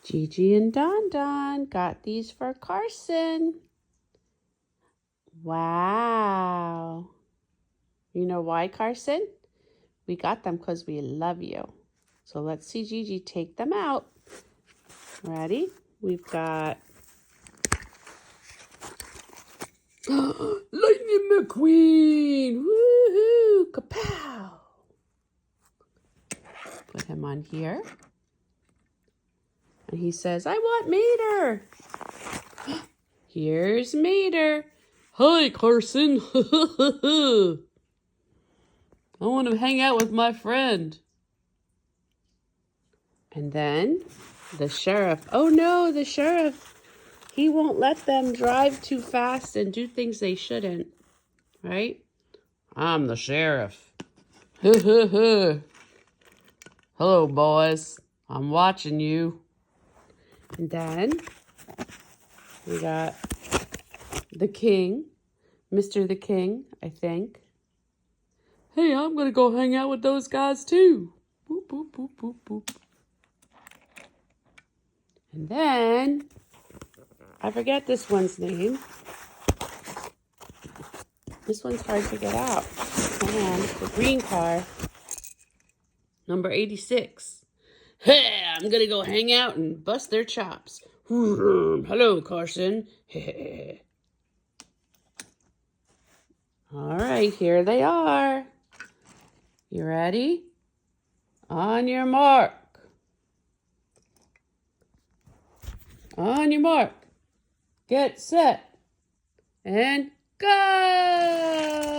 Gigi and Don Don got these for Carson. Wow. You know why, Carson? We got them because we love you. So let's see Gigi take them out. Ready? We've got Lightning McQueen. Woohoo! Kapow! Put him on here. And he says, I want Mater. Here's Mater. Hi, Carson. I want to hang out with my friend. And then the sheriff. Oh no, the sheriff. He won't let them drive too fast and do things they shouldn't. Right? I'm the sheriff. Hello, boys. I'm watching you. And then we got the king. Mr. the King, I think. Hey, I'm going to go hang out with those guys too. Boop, boop, boop, boop, boop. And then, I forget this one's name. This one's hard to get out. And the green car, number 86. Hey, I'm going to go hang out and bust their chops. Hello, Carson. All right, here they are. You ready? On your mark. On your mark. Get set. And go!